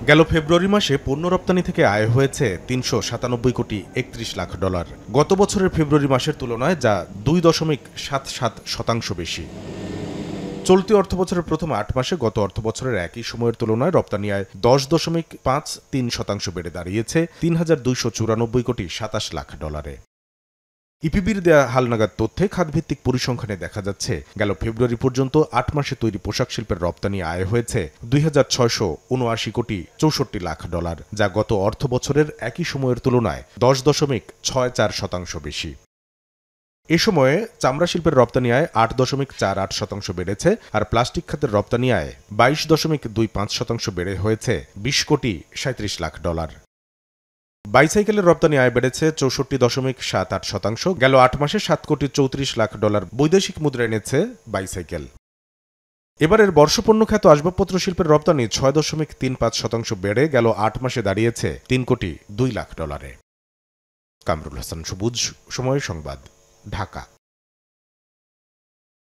গেল ফেব্রুয়ারি মাসে পণ্য রপ্তানি থেকে আয় হয়েছে ৩৯৭ কোটি ৩১ লাখ ডলার। গত বছরের ফেব্রুয়ারি মাসের তুলনায় যা ২.৭৭% বেশি। চলতি অর্থবছরের প্রথম ৮ মাসে গত অর্থবছরের একই সময়ের তুলনায় রপ্তানি আয় ১০.৫৩% বেড়ে দাঁড়িয়েছে ৩,২৯৪ কোটি ২৭ লাখ ডলারে। ইপিবির দেয়া হালনাগাদ তথ্যে খাতভিত্তিক পরিসংখ্যানে দেখা যাচ্ছে, গেল ফেব্রুয়ারি পর্যন্ত ৮ মাসে তৈরি পোশাক শিল্পের রপ্তানি আয় হয়েছে ২,৬৭৯ কোটি ৬৪ লাখ ডলার, যা গত অর্থবছরের একই সময়ের তুলনায় ১০.৬৪% বেশি। এ সময়ে চামড়া শিল্পের রপ্তানি আয় ৮.৪৮% বেড়েছে, আর প্লাস্টিক খাতের রপ্তানি আয় ২২.২৫% বেড়ে হয়েছে ২০ কোটি ৩৭ লাখ ডলার। বাইসাইকেলের রপ্তানি আয় বেড়েছে ৬৪.৭৮%। গেল ৮ মাসে ৭ কোটি ৩৪ লাখ ডলার বৈদেশিক মুদ্রা এনেছে বাইসাইকেল। এবারের বর্ষপণ্য খ্যাত আসবাবপত্র শিল্পের রপ্তানি ৬.৩৫% বেড়ে গেল ৮ মাসে দাঁড়িয়েছে ৩ কোটি ২ লাখ ডলারে। কামরুল হাসান সবুজ, সময় সংবাদ, ঢাকা।